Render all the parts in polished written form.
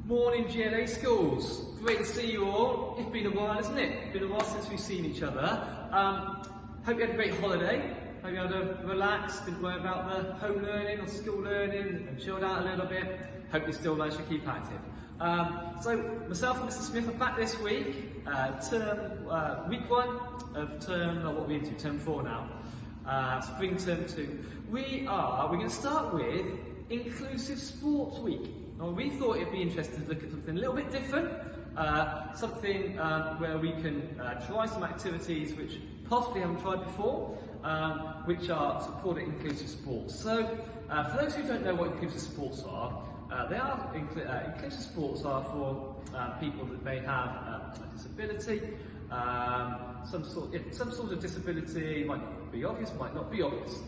Morning GLA schools, great to see you all. It's been a while, isn't it? It's been a while since we've seen each other. Hope you had a great holiday. Hope you had a relaxed, didn't worry about the home learning or school learning and chilled out a little bit. Hope you still managed to keep active. So myself and Mr. Smith are back this week, week 1 of term, what are we into, term 4 now, spring term 2. We're going to start with Inclusive Sports Week. Now, we thought it'd be interesting to look at something a little bit different, something where we can try some activities which possibly haven't tried before, which are supported inclusive sports. So, for those who don't know what inclusive sports are, inclusive sports are for people that may have a disability, some sort of disability, might not be obvious, might not be obvious.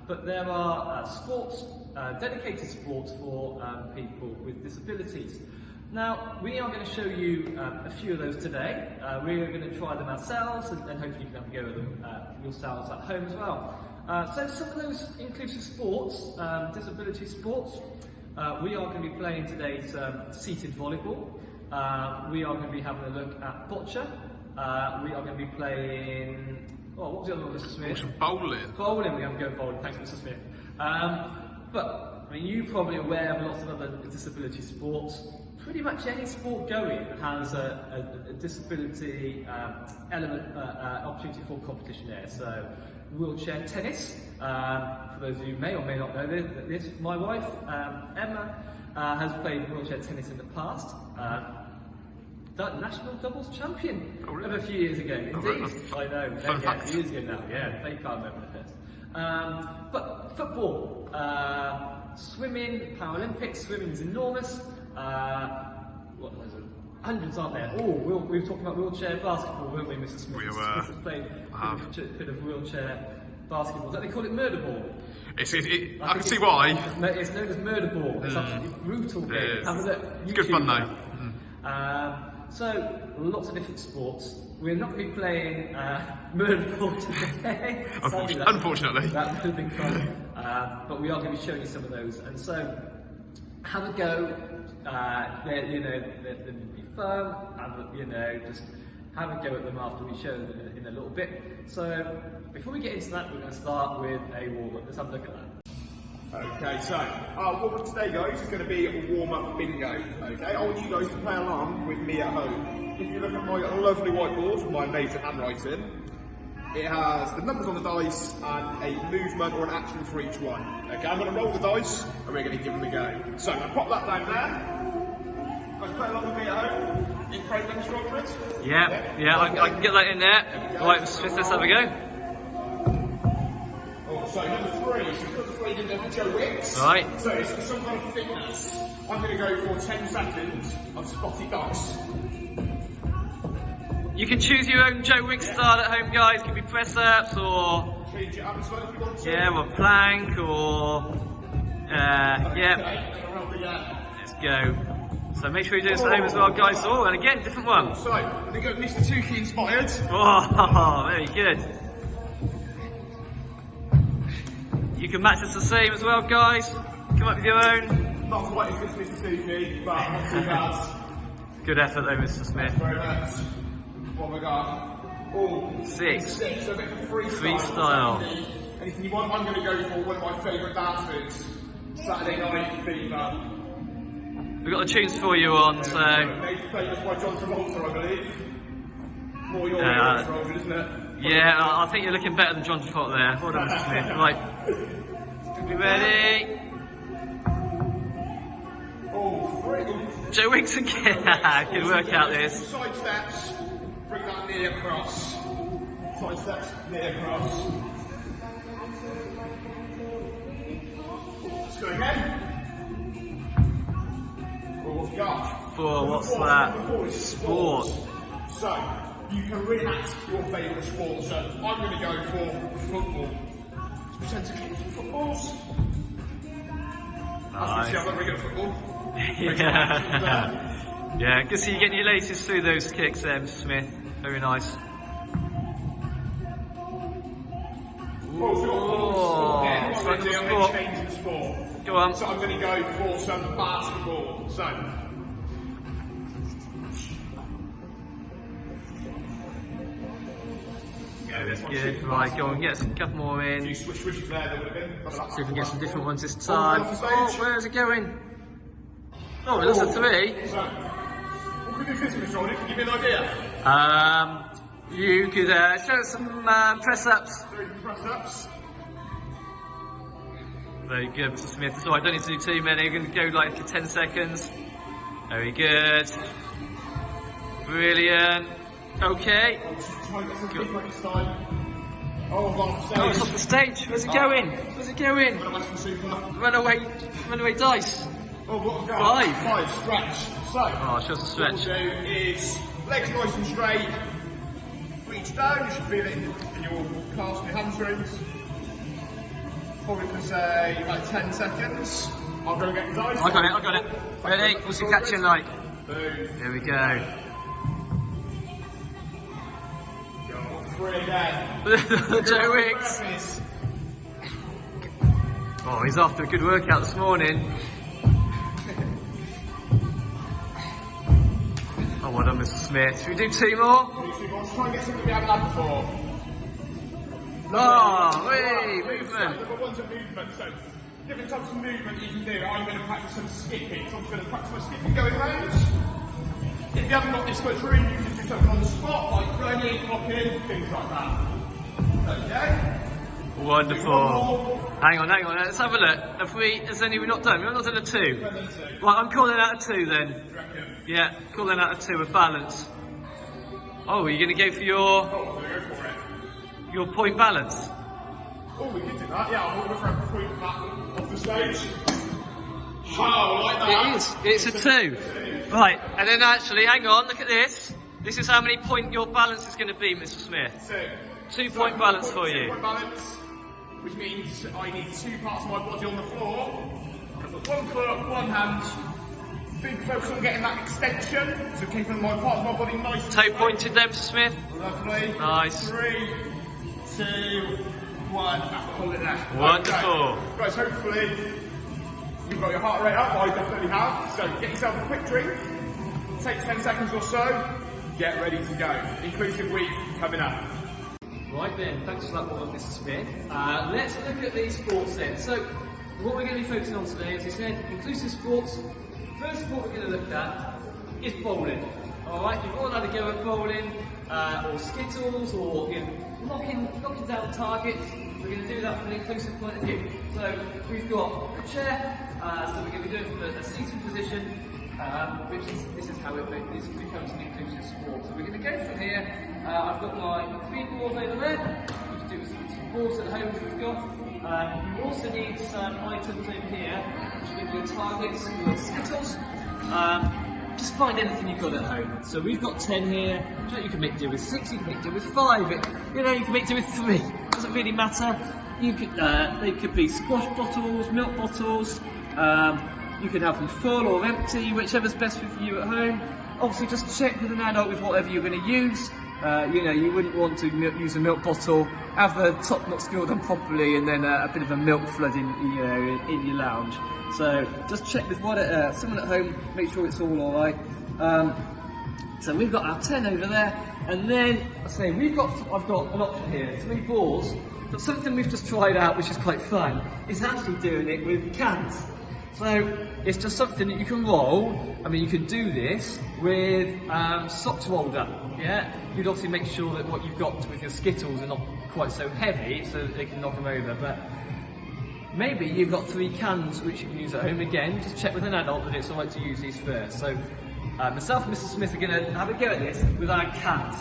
But there are sports, dedicated sports for people with disabilities. Now, we are going to show you a few of those today. We are going to try them ourselves and hopefully you can have a go at them yourselves at home as well. So some of those inclusive sports, disability sports, we are going to be playing today's seated volleyball. We are going to be having a look at bocce. We are going to be playing... Oh, what was the other one, Mr. Smith? Bowling. Bowling, we're going to go bowling. Thanks, Mr. Smith. But, I mean, you're probably aware of lots of other disability sports. Pretty much any sport going has a disability element, opportunity for competition there. So, wheelchair tennis, for those of you who may or may not know this, my wife, Emma, has played wheelchair tennis in the past. National doubles champion of a few years ago, indeed. I know, a few years ago now, yeah, they can't remember this. But football, swimming, Paralympics, swimming is enormous. What was it? Hundreds, aren't there? Oh, we were talking about wheelchair basketball, weren't we, Mr. Smith? We were. Mr. Smith has played a bit of wheelchair basketball. Don't they call it murder ball? I can see why. It's known as murder ball. It's absolutely brutal game. Have a look. It's good fun though. So, lots of different sports. We're not going to be playing murder ball today. Unfortunately. That would have been fun. But we are going to be showing you some of those. And so, have a go. They'll be fun. Just have a go at them after we show them in a little bit. So, before we get into that, we're going to start with a warm-up. Let's have a look at that. Okay, so our warm-up today, guys, is going to be a warm-up bingo. Okay, I want you guys to play along with me at home. If you look at my lovely whiteboard with my amazing handwriting, it has the numbers on the dice and a movement or an action for each one. Okay, I'm going to roll the dice and we're going to give them a go. So I'm going to pop that down there. Guys, play along with me at home. In front of them, Strawberry. Yeah, I can get that in there. Right, let's have a go. So number 3, so put the 3 in there for Joe Wicks. Right. So it's for some kind of fitness. I'm going to go for 10 seconds of spotty dice. You can choose your own Joe Wicks style at home, guys. It can be press-ups or... Change it up as well if you want to. Yeah, or plank or... yeah. Okay. Let's go. So make sure you do this at home as well, guys. Oh, and again, different one. So, I'm going to go Mr. Tukey inspired. Oh, very good. You can match this the same as well, guys. Come up with your own. Not quite as good as Mr. Tukey, but not too bad. Good effort though, Mr. Smith. Very much. What have we got? Oh, 6. So a bit of a freestyle. Freestyle. Anything you want, I'm going to go for one of my favourite dance moves. Saturday Night Fever. We've got the tunes for you on, so... Made famous by John Travolta, I believe. More your Travolta, isn't it? Yeah, I think you're looking better than John Travolta there. Well done, Mr. Smith. Right. Be ready. Oh, free. Joe Wicks again. Good work out this. Side steps. Bring that knee across. Side steps, knee across. Let's go again. Oh, what have we got? 4, what's that? Sport. So, you can reenact your favourite sport. So, I'm going to go for football. Pretend to kick some footballs. Nice. As you see, I'm not very good at football. Yeah, good to see you getting your latest through those kicks there, Mr. Smith. Very nice. Oh, it's like I'm going to change the sport. Go on. So I'm going to go for some basketball. So, Very good. Right, go and get a couple more in. You switches there, there would have been. See if we can get some different ones this time. Oh, where's it going? Oh, it looks a 3. So, what could we do for this, Mr. Jordan? Can you give me an idea? You could show some press-ups. 3 press-ups. Very good, Mr. Smith. So I don't need to do too many. We're going to go like for 10 seconds. Very good. Brilliant. Okay. Try and get some different this time. Oh, off the stage. Oh, it's off the stage. Where's it going? Where's it going? Runaway dice. Oh, what? 5. 5, stretch. So, Oh, show us a what stretch. we'll do is legs nice and straight. Reach down, you should feel it in your calves and your hamstrings. Probably for say about 10 seconds. I'll go and get the dice. I got it. Ready? What's your catching like? Boom. Here we go. Go 3 again. Joe Wicks. Oh, he's after a good workout this morning. Oh, well done, Mr. Smith. Should we do 2 more? Let's try and get something we haven't had before. Oh, wait, movement. Number 1's a movement, so different types of movement you can do. I'm going to practice some skipping, so I'm going to practice my skipping going round. If you haven't got this much room, you can do something on the spot, like running, hopping, things like that. Okay? Wonderful. Hang on. Let's have a look. We're not done. We're not done a 2. Right, I'm calling out a 2 then. Yeah, calling out a 2, a balance. Oh, are you going to go for Oh, I'm going to go for it. your point balance? Oh, we can do that. Yeah, I'll go for a point back off the stage. Wow, like that. It is. It's a 2. Right, and then actually, hang on, look at this. This is how many point your balance is going to be, Mr. Smith. 2. 2 point balance for 2 you. point balance, which means I need 2 parts of my body on the floor. I've got 1 foot, 1 hand. Big focus on getting that extension, so keeping my part of my body nice and Toe straight. pointed then, Mr. Smith. Lovely. Nice. 3, 2, 1. Hold it there. Wonderful. Okay. Guys, hopefully you've got your heart rate up. I definitely have. So get yourself a quick drink. Take 10 seconds or so. Get ready to go. Inclusive week coming up. Right then, thanks for that one, Mr. Smith. Let's look at these sports then. So, what we're going to be focusing on today, as I said, inclusive sports. First sport we're going to look at is bowling. Alright, you've all had a go at bowling, or skittles, or knocking down targets. We're going to do that from an inclusive point of view. So, we've got a chair, so we're going to be doing it from a seated position, this is how this becomes an inclusive sport. So we're going to go from here. I've got my 3 balls over there. You can do with some balls at home that we've got. You also need some items in here, which are going to be your targets, your skittles. Just find anything you've got at home. So we've got 10 here. You can make do with 6. You can make do with 5. You can make do with 3. Doesn't really matter. You could they could be squash bottles, milk bottles. You can have them full or empty, whichever's best for you at home. Obviously, just check with an adult with whatever you're going to use. You wouldn't want to use a milk bottle, have the top not sealed on properly, and then a bit of a milk flood in your lounge. So just check with someone at home, make sure it's all alright. So we've got our 10 over there, and then I've got an option here, 3 balls. But something we've just tried out, which is quite fun, is actually doing it with cans. So it's just something that you can roll. I mean, you can do this with socks rolled up. Yeah, you'd obviously make sure that what you've got with your skittles are not quite so heavy, so that they can knock them over. But maybe you've got 3 cans which you can use at home. Again, just check with an adult that it's alright to use these first. So myself and Mr. Smith are going to have a go at this with our cans.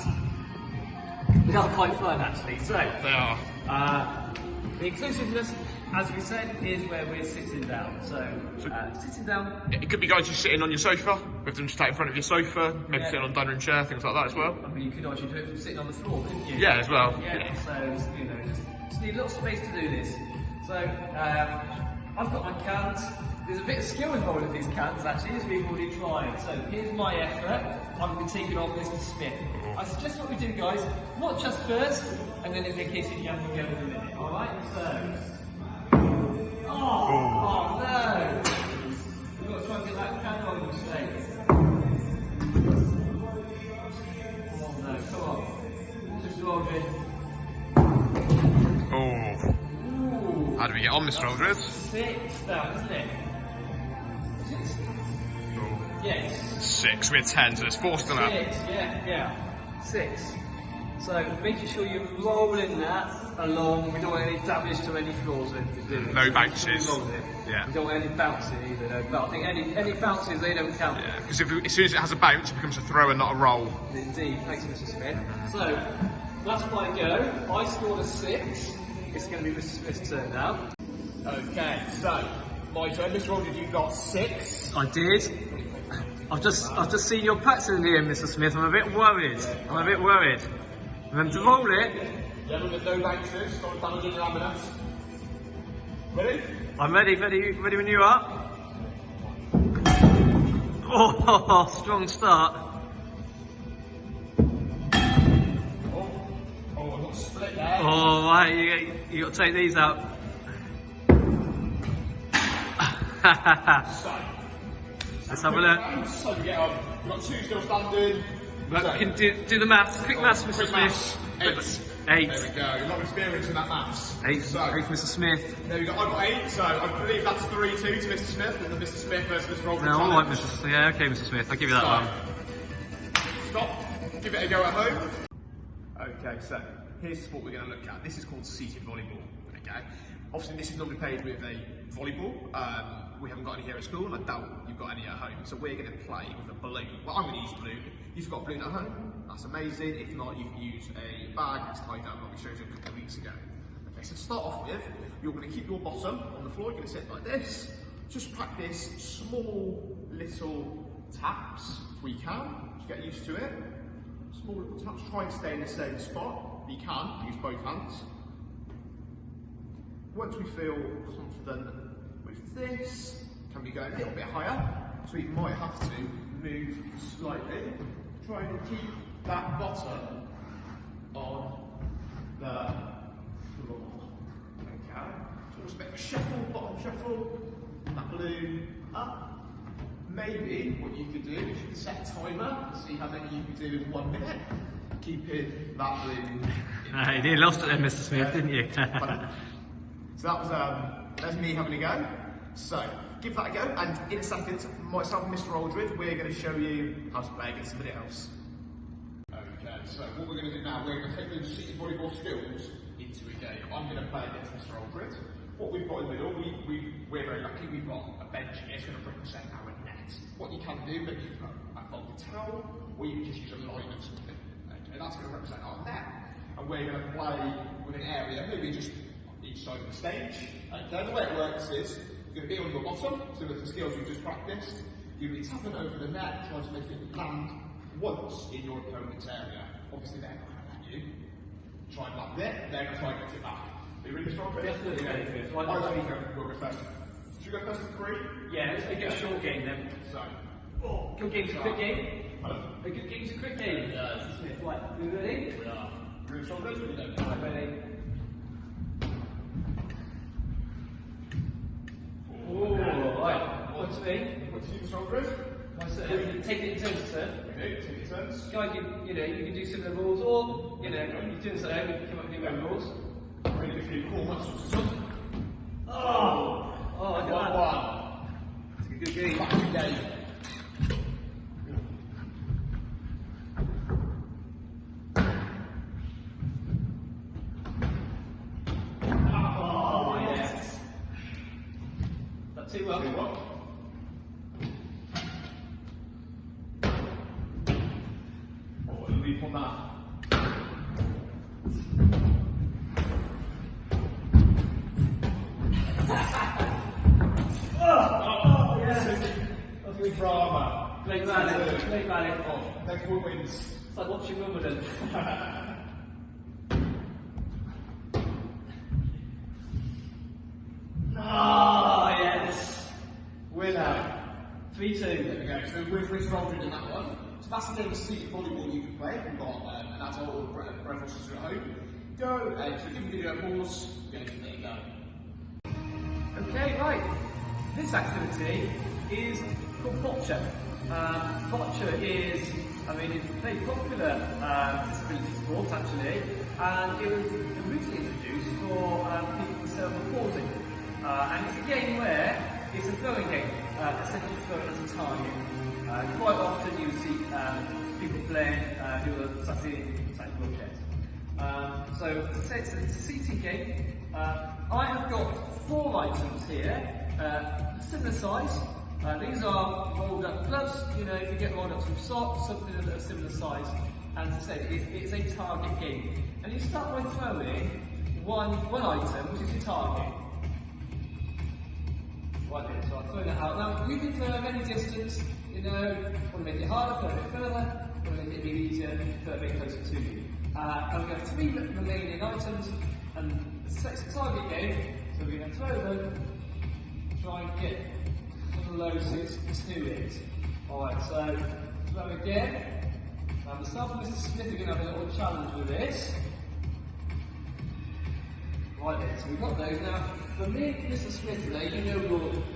They are quite fun, actually. So They are. the inclusiveness, as we said, is where we're sitting down. So sitting down. It could be guys just sitting on your sofa, with them just out in front of your sofa, maybe sitting on a dining room chair, things like that as well. I mean, you could actually do it from sitting on the floor, couldn't you? Yeah, as well. Yeah. So just need a little space to do this. So I've got my cans. There's a bit of skill involved with these cans, actually, as we've already tried. So here's my effort. I'm going to be taking on Mr. Smith. I suggest what we do, guys, watch us first, and then in case you haven't go in a minute. All right. So. Oh no! We've got to try and get that can on straight. Oh no, come on. Just log in. we get on, Mr. Aldred? 6 down, isn't it? 6? Yes. 6. We're 10, so there's 4 still out. 6, yeah. 6. So making sure you're rolling that along. We don't want any damage to any floors or anything, do we? No bounces. Yeah. We don't want any bouncing either. No. But I think any bounces, they don't count. Yeah, because as soon as it has a bounce, it becomes a throw and not a roll. Indeed. Thanks, Mr. Smith. So that's my go. I scored a 6. It's going to be Mr. Smith's turn now. Okay, so my turn. Mr. Aldred, you got 6. I did. I've just seen your practicing here, Mr. Smith. I'm a bit worried. Remember to roll it. Yeah, with no bounces, don't damage your laminates. Ready? I'm ready when you are. Oh, strong start. I got split there. Oh, right, you got to take these out. So, let's have a look. So we get on. We've got 2 still standing. But So, can do the maths. Quick maths, Mr. quick Smith. maths. 8. There we go. You're not experienced in that maths. 8. So, 8 for Mr. Smith. there we go. I got 8, so I believe that's 3-2 to Mr. Smith, and then Mr. Smith versus Mr. Aldred. No, all right, Mr. Smith. Yeah, okay, Mr. Smith. I'll give you that one. Stop. Give it a go at home. Okay, so here's what we're going to look at. This is called seated volleyball. Okay. Obviously, this is normally played with a volleyball. We haven't got any here at school, and I doubt you've got any at home. So we're going to play with a balloon. Well, I'm going to use a balloon. You've got a balloon at home. That's amazing. If not, you can use a bag that's tied down, like we showed you a couple of weeks ago. Okay, so to start off with, you're going to keep your bottom on the floor. You're going to sit like this. Just practice small little taps if we can. Just get used to it. Small little taps. Try and stay in the same spot. If you can, use both hands. Once we feel confident with this, can we go a little bit higher? So we might have to move slightly. Try and keep that bottom on the floor. Okay. So just make a shuffle, bottom shuffle, that balloon up. Maybe what you could do is you could set a timer and see how many you could do in 1 minute. Keeping that balloon in You did lost it then, Mr. Smith, didn't you? So that was that's me having a go. So give that a go, and in a second, myself and Mr. Aldred, we're going to show you how to play against somebody else. Okay, so what we're going to do now, we're going to take those seated volleyball skills into a game. I'm going to play against Mr. Aldred. What we've got in the middle, we're very lucky, we've got a bench here, it's going to represent our net. What you can do, maybe you can put a folded towel, or you can just use a line of something. Okay, that's going to represent our net. And we're going to play with an area, maybe just each side of the stage. Okay, the way it works is you're going to be on your bottom, so with the skills you've just practiced, you're going to be tapping over the net, trying to make it land once in your opponent's area. Obviously, they're not going to let you. Try and land it, they're going to try and get it back. Are you ready, Strong? Definitely ready for it. We'll go first. Should we go first to 3? Yeah, let's make it a short game then. So, Good game's a quick game. Pardon? A good game's a quick game. Mr. Smith, right, you ready? We are. Ready, Strong? Right, ready. Oh, right. What's me? What's you, Strong? Take it in turns, sir. Okay, take it turns. Guys, you can do similar rules, or you're doing something, you can come up with your own rules. Ready if you call muscles. Oh, I got that. 1-1. It's a good game. Back again. Oh, yes. That 2-1. 2-1. Oh, a leap on that. Drama. Play ballet. Play ballet. Oh, next one wins. It's like watching Wimbledon. Yes. Winner. 3-2. There we go. So we're Mr. Aldred in that one. So that's the game of seated volleyball you can play if you've got an adult or brother or sister at home. Go. So give the video a pause. Go. There you go. Okay, right. This activity is called boccia. Boccia is, it's a very popular disability sport actually, and it was originally introduced for people with cerebral palsy. And it's a game where it's a throwing game, essentially throwing as a target. Quite often you see people playing who are succeeding in tactical objects. So it's a seating game. I have got 4 items here, similar size. These are rolled up gloves, you know, if you get rolled up some socks, something that are similar size. And as I say, it's a target game. And you start by throwing one item, which is your target. Right there, so I'll throw that out. Now, you can throw at any distance, you know, want to make it harder, throw a bit further, want to make it a bit easier, throw a bit closer to you. And we have 3 remaining items, and it's a target game, so we're going to throw them, try and get closest to it. Alright, so throw again. Myself and Mr. Smith are going to have a little challenge with this. Right then, so we've got those. Now, for me and Mr. Smith today, you know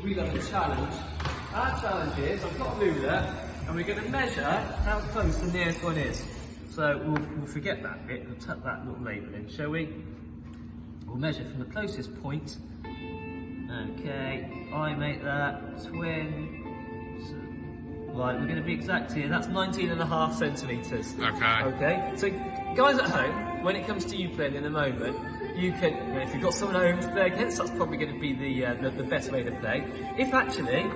we love a challenge. Our challenge is, I've got a ruler, and we're going to measure how close the nearest one is. So we'll forget that bit, we'll tuck that little label in, shall we? We'll measure from the closest point. Okay, I make that twin. Right, we're going to be exact here. That's 19.5 centimetres. Okay. Okay. So, guys at home, when it comes to you playing in a moment, you can, you know, if you've got someone at home to play against, that's probably going to be the best way to play. If actually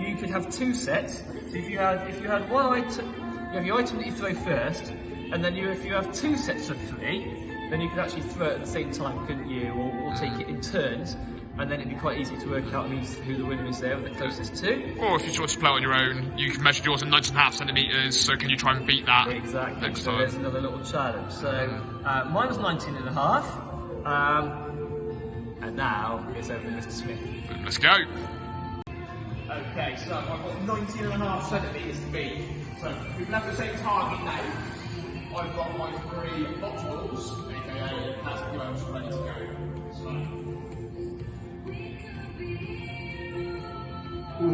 you could have 2 sets, so if you had one item, you have your item that you throw first, and then if you have 2 sets of 3, then you could actually throw it at the same time, couldn't you? Or take it in turns. And then it'd be quite easy to work out who the winner is there with the closest to. Or if you try to play on your own, you can measure yours at 19.5 centimetres, so can you try and beat that exactly. next So time? there's another little challenge. So mine was 19.5, and now it's over to Mr. Smith. Let's go. Okay, so I've got 19.5 centimetres to beat. So we can have the same target now. I've got my 3 box balls, aka plastic gloves, ready to go. So. Oh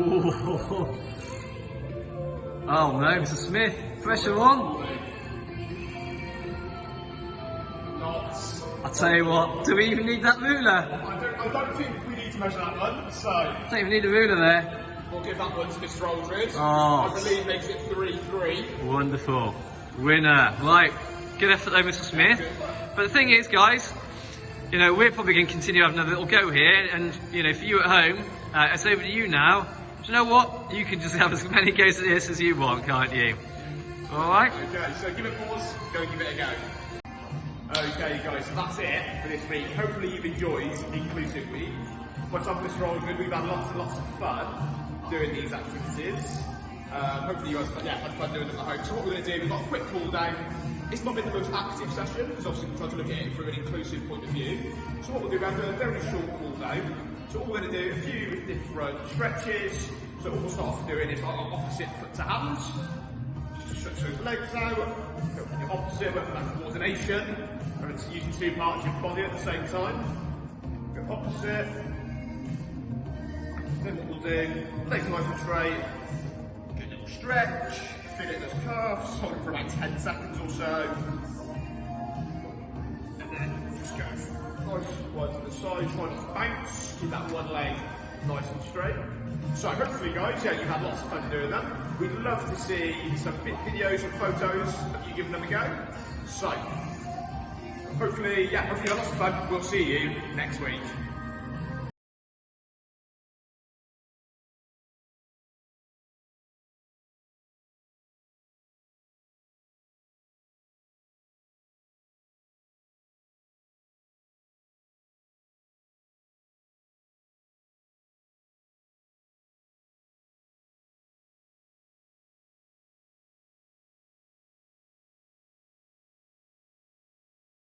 no, Mr. Smith, pressure on. I'll tell you what, do we even need that ruler? I don't think we need to measure that one, so. Don't even need a ruler there. We'll give that one to Mr. Aldridge. Oh. I believe makes it 3-3. Wonderful. Winner. Right, good effort though, Mr. Smith. But the thing is, guys, you know, we're probably going to continue having a little go here, and, you know, for you at home, it's over to you now. Do you know what? You can just have as many goes at this as you want, can't you? Alright? Okay, so give it a pause, go and give it a go. Okay guys, so that's it for this week. Hopefully you've enjoyed Inclusive Week. Myself and Mr. Aldridge, we've had lots and lots of fun doing these activities. Hopefully you guys had fun doing them at home. So what we're going to do, we've got a quick cool down. It's not been the most active session, because obviously we're trying to look at it through an inclusive point of view. So what we'll do, we're going to do a very short cool down. So what we're going to do, a few different stretches. So what we'll start off doing is like opposite foot to hands. Just to stretch those legs out. Go with the opposite, whether that's coordination, or it's using 2 parts of your body at the same time. Go opposite. Then what we'll do, legs nice and straight. Get a little stretch. Feel it in those calves. Hold it for about 10 seconds or so. And then just go nice wide to the side, try not to bounce. Keep that one leg nice and straight. So hopefully guys, yeah, you've had lots of fun doing that. We'd love to see some videos and photos of you giving them a go. So, hopefully you had lots of fun. We'll see you next week.